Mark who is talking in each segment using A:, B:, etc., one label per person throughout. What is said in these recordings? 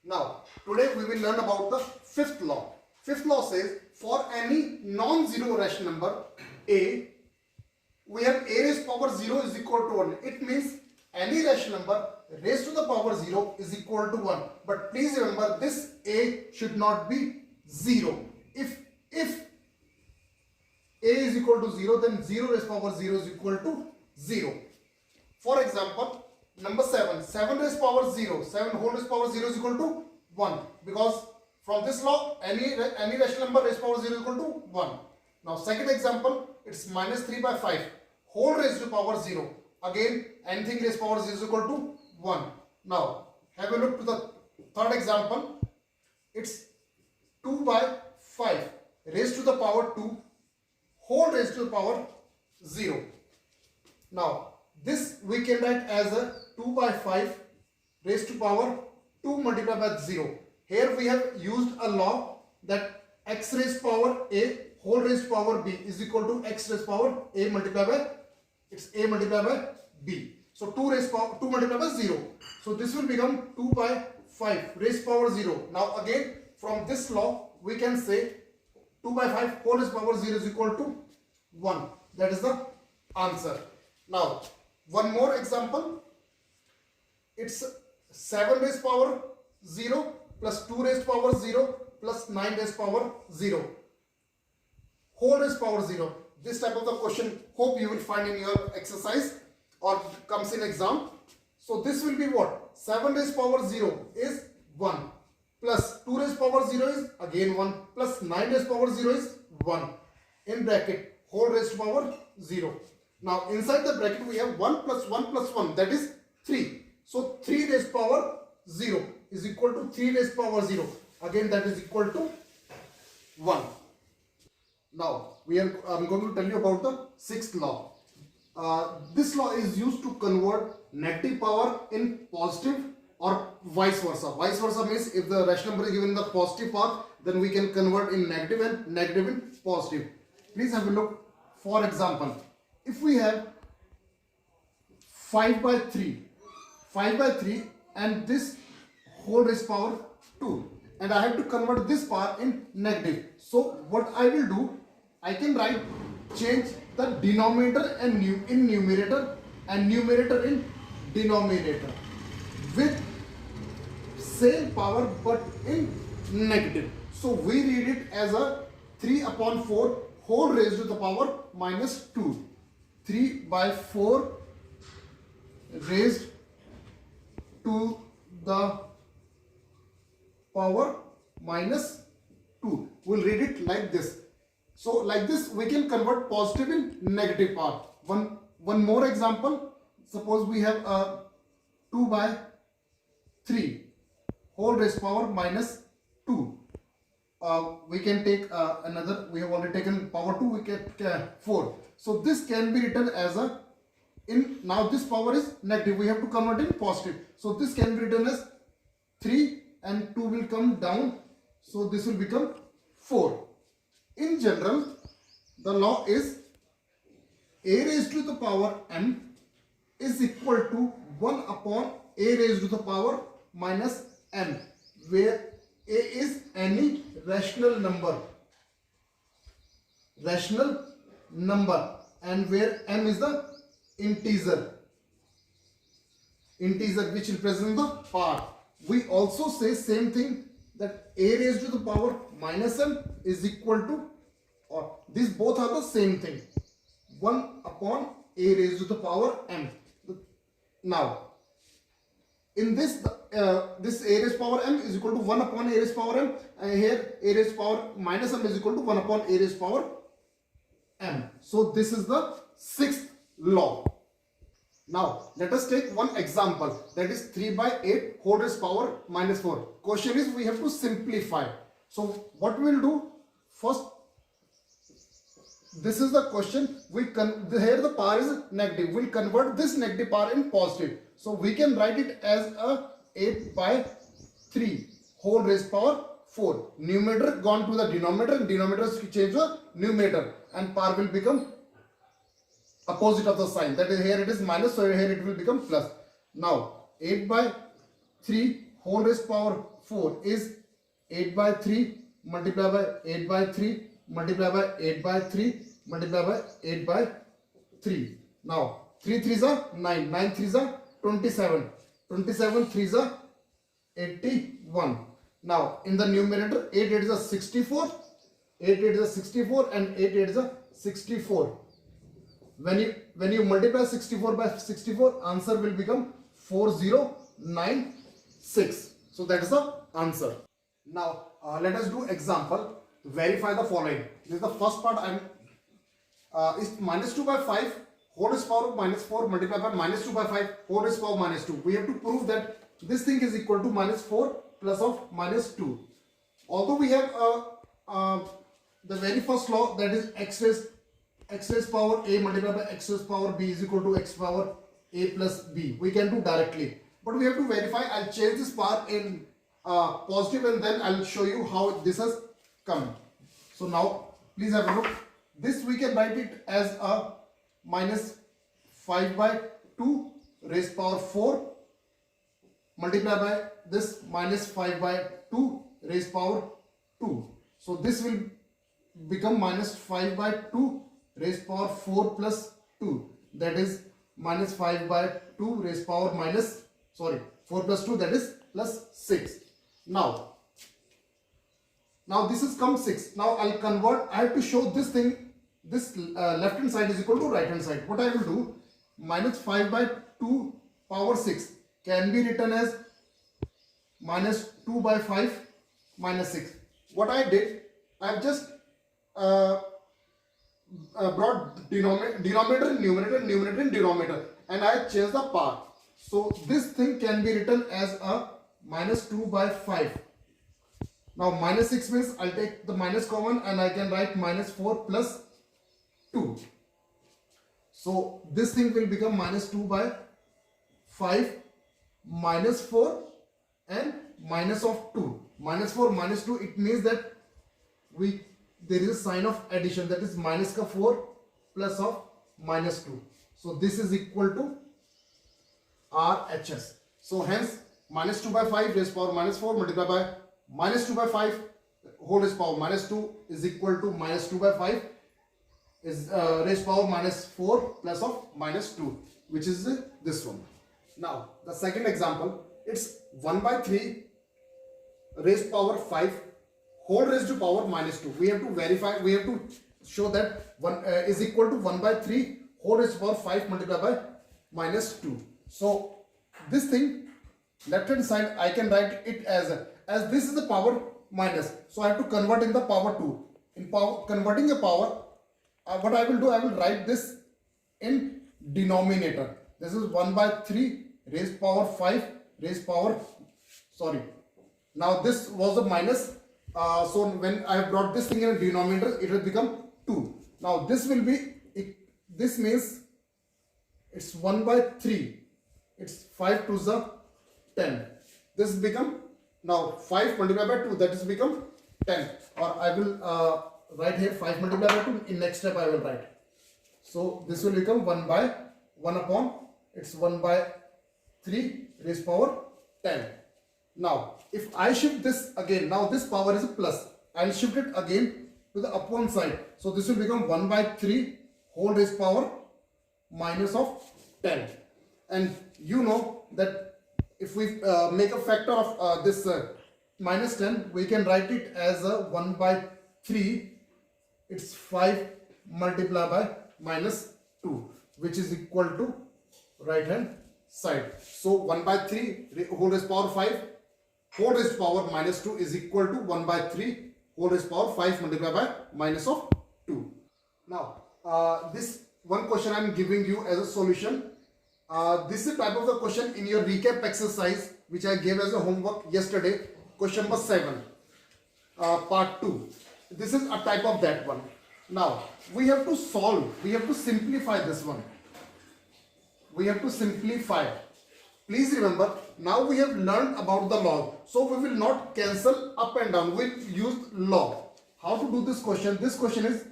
A: Now, today we will learn about the fifth law. Fifth law says for any non-zero rational number a, we have a raised power 0 is equal to 1. It means any rational number raised to the power 0 is equal to 1. But please remember, this a should not be 0. If a is equal to 0, then 0 raised power 0 is equal to 0. For example, number 7, 7 raised power 0, 7 whole raised power 0 is equal to 1. Because from this law, any rational number raised power 0 is equal to 1. Now second example, it's minus 3 by 5, whole raised to power 0. Again, anything raised power 0 is equal to 1. Now, have a look to the third example. It's 2 by 5 raised to the power 2, whole raised to the power 0. Now, this we can write as a 2 by 5 raised to power 2 multiplied by 0. Here we have used a law that x raised power a whole raised power b is equal to x raised power a multiplied by, it's a multiplied by b. So 2 raised power 2 multiplied by 0. So this will become 2 by 5 raised power 0. Now again, from this law we can say 2 by 5 whole raised power 0 is equal to 1. That is the answer. Now one more example. It's 7 raised power 0 plus 2 raised power 0 plus 9 raised power 0. Whole raised power 0. This type of the question hope you will find in your exercise or comes in exam. So this will be what? 7 raised power 0 is 1 plus 2 raised power 0 is again 1 plus 9 raised power 0 is 1 in bracket whole raised power 0. Now inside the bracket we have 1 plus 1 plus 1, that is 3. So 3 raised power 0 is equal to 3 raised power 0. Again that is equal to 1. Now I'm going to tell you about the sixth law. This law is used to convert negative power in positive or vice versa. Vice versa means if the rational number is given in the positive part, then we can convert in negative and negative in positive. Please have a look. For example, if we have 5 by 3 and this whole raised power 2, and I have to convert this part in negative. So what I will do, I can change the denominator and in numerator and numerator in denominator with same power but in negative. So we read it as a 3 upon 4 whole raised to the power minus 2. 3 by 4 raised to the power minus 2. We'll read it like this. So like this we can convert positive in negative part. One more example. Suppose we have a 2 by 3 whole raised power minus 2. We can take another, we have already taken power 2, we get 4. So this can be written as a, now this power is negative, we have to convert in positive. So this can be written as 3 and 2 will come down. So this will become 4. In general, the law is a raised to the power m is equal to 1 upon a raised to the power minus m, where a is any rational number and where m is the integer which represents the part. We also say same thing, that a raised to the power minus m is equal to, or these both are the same thing, 1 upon a raised to the power m. Now in this this a raised power m is equal to 1 upon a raised power m, and here a raised power minus m is equal to 1 upon a raised power m. So this is the sixth law. Now let us take one example, that is 3 by 8 whole raised power minus 4. Question is we have to simplify. So what we will do first, this is the question, here the power is negative, we'll convert this negative power in positive. So we can write it as a 8 by 3 whole raised power 4. Numerator gone to the denominator and denominator change the numerator, and power will become opposite of the sign, that is here it is minus, so here it will become plus. Now 8 by 3 whole raised power 4 is 8 by 3 multiplied by 8 by 3 multiplied by 8 by 3 multiplied by 8 by 3. Now 3 3s are 9, 9 3s are 27, 27 3s are 81. Now in the numerator 8 8 is a 64, 8 8 is a 64 and 8 8 is a 64. When you multiply 64 by 64, answer will become 4096. So that is the answer. Now let us do example to verify the following. This is the first part. Is minus 2 by 5 whole raised power of minus 4 multiplied by minus 2 by 5 whole raised power minus 2. We have to prove that this thing is equal to minus 4 plus of minus 2. Although we have the very first law, that is x raised power a multiplied by x raised power b is equal to x power a plus b. We can do directly, but we have to verify. I'll change this part in positive and then I'll show you how this has come. So now please have a look. This we can write it as a minus 5 by 2 raised power 4 multiplied by this minus 5 by 2 raised power 2. So this will become minus 5 by 2 raised power 4 plus 2, that is minus 5 by 2 raised power 4 plus 2, that is plus 6. Now this has come 6. Now I'll convert. I have to show this thing, this left hand side is equal to right hand side. What I will do, minus 5 by 2 power 6 can be written as minus 2 by 5 minus 6. What I did, I have just brought denominator and numerator and denominator, and I changed the power. So this thing can be written as a minus 2 by 5. Now minus 6 means I'll take the minus common and I can write minus 4 plus 2. So this thing will become minus 2 by 5 minus 4 and minus of 2. Minus 4 minus 2, it means that there is a sign of addition, that is minus ka 4 plus of minus 2. So this is equal to RHS. So hence minus 2 by 5 raised power minus 4 multiplied by minus 2 by 5 whole raised power minus 2 is equal to minus 2 by 5 is raised power minus 4 plus of minus 2, which is this one. Now the second example, it's 1 by 3 raised power 5 whole raised to power minus 2. We have to verify, we have to show that 1 is equal to 1 by 3 whole raised to power 5 multiplied by minus 2. So this thing, left hand side, I can write it as this is the power minus. So I have to convert in the power 2. In converting a power, what I will do, I will write this in denominator. This is 1 by 3 raised power 5 raised power, now this was a minus. So when I have brought this thing in a denominator, it will become 2. Now this will be, this means it's 1 by 3. It's 5 to the 10. This become now 5 multiplied by 2, that is become 10. Or I will write here 5 multiplied by 2. In next step I will write. So this will become 1 by 1 upon, it's 1 by 3 raised power 10. Now if I shift this again, now this power is a plus, I will shift it again to the upon side. So this will become 1 by 3 whole raised power minus of 10. And you know that if we make a factor of this minus 10, we can write it as a 1 by 3, it's 5 multiplied by minus 2, which is equal to right hand side. So 1 by 3 whole raised power 5 whole raised power minus 2 is equal to 1 by 3 whole raised power 5 multiplied by minus of 2. Now this one question I am giving you as a solution. This is a type of the question in your recap exercise which I gave as a homework yesterday, question number 7, part 2. This is a type of that one. Now we have to solve, we have to simplify this one. We have to simplify. Please remember, now we have learned about the log, so we will not cancel up and down, we will use log. How to do this question? This question is,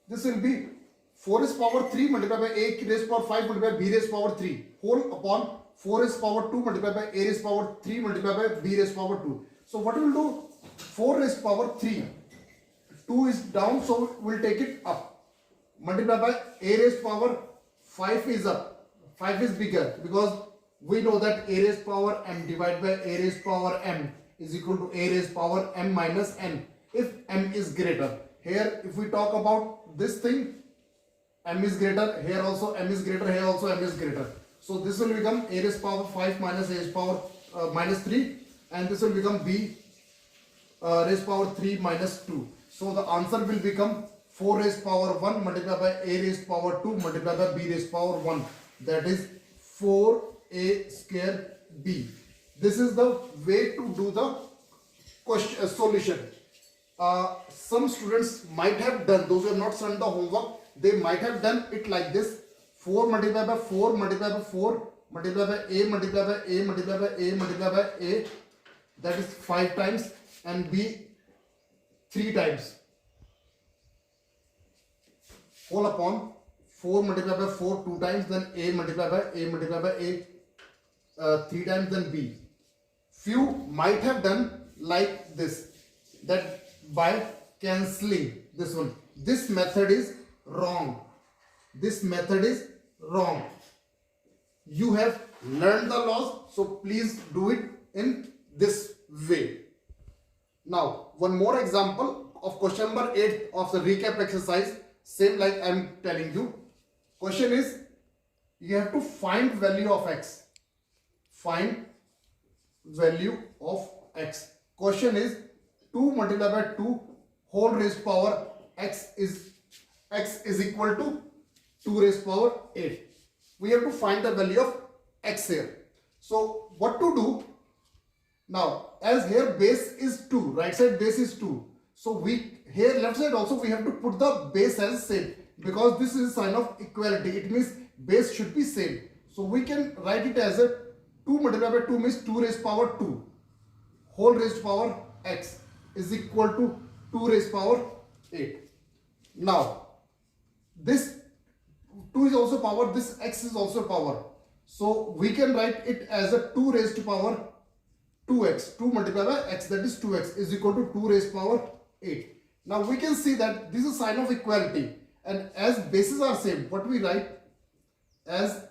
A: this will be 4 raised power 3 multiplied by a raised power 5 multiplied by b raised power 3 whole upon 4 raised power 2 multiplied by a raised power 3 multiplied by b raised power 2. So what we will do? 4 raised power 3. 2 is down, so we'll take it up. Multiplied by a raised power 5 is up. 5 is bigger because we know that a raised power m divided by a raised power m is equal to a raised power m minus n if m is greater. Here if we talk about this thing, m is greater, here also m is greater, here also m is greater. So this will become a raised power 5 minus a raised power minus 3, and this will become b raised power 3 minus 2. So the answer will become 4 raised power 1 multiplied by a raised power 2 multiplied by b raised power 1. That is 4a square b. This is the way to do the question solution. Some students might have done, those who have not done the homework, they might have done it like this: 4 multiplied by 4 multiplied by 4 multiplied by a multiplied by a multiplied by a multiplied by a, that is 5 times, and b 3 times, whole upon 4 multiplied by 4 2 times, then a multiplied by a multiplied by a 3 times, then b. Few might have done like this, that by cancelling this one. This method is wrong. This method is wrong. You have learned the laws, so please do it in this way. Now, one more example of question number 8 of the recap exercise. Same like I am telling you. Question is, you have to find value of x. Find value of x. Question is 2 multiplied by 2 whole raised power x is equal to 2 raised power 8. We have to find the value of x here. So what to do? Now, as here base is 2, right side base is 2. So we here left side also we have to put the base as same, because this is a sign of equality. It means base should be same. So we can write it as a 2 multiplied by 2 means 2 raised power 2 whole raised power x is equal to 2 raised power 8. Now this 2 is also power, this x is also power. So we can write it as a 2 raised to power 2x, 2 multiplied by x, that is 2x is equal to 2 raised power 8. Now we can see that this is a sign of equality, and as bases are same, what we write as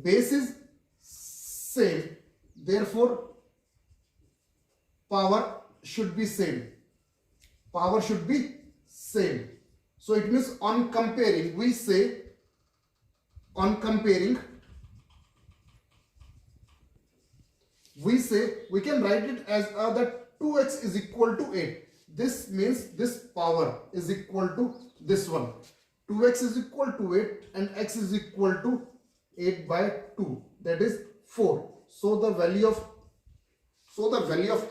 A: base is same, therefore power should be same. Power should be same. So it means on comparing, we say on comparing, we can write it as that 2x is equal to 8. This means this power is equal to this one. 2x is equal to 8 and x is equal to 8 by 2, that is 4. So the value of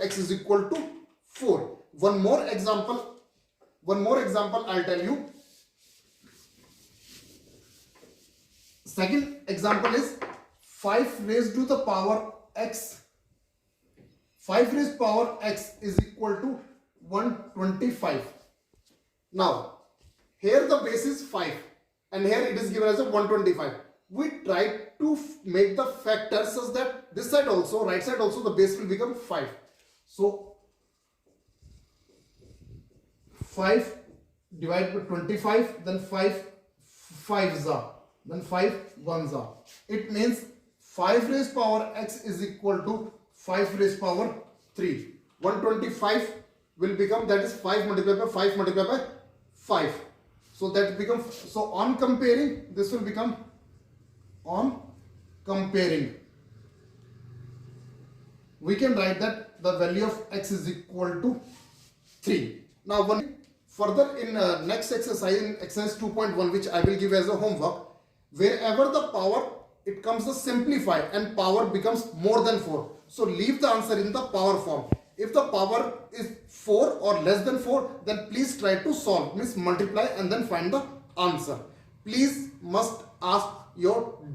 A: x is equal to 4. One more example I'll tell you. Second example is 5 raised to the power x. 5 raised power x is equal to 125. Now here the base is 5 and here it is given as a 125. We try to make the factor such that this side also, right side also, the base will become 5. So 5 divided by 25, then 5 5s are, then 5 1s are. It means 5 raised power x is equal to 5 raised power 3. 125 will become, that is 5 multiplied by 5 multiplied by 5. So that becomes, so on comparing, this will become on comparing. We can write that the value of x is equal to 3. Now one further in next exercise, in exercise 2.1, which I will give as a homework, wherever the power it comes to simplify and power becomes more than 4. So leave the answer in the power form. If the power is 4 or less than 4, then please try to solve, means multiply and then find the answer. Please must ask your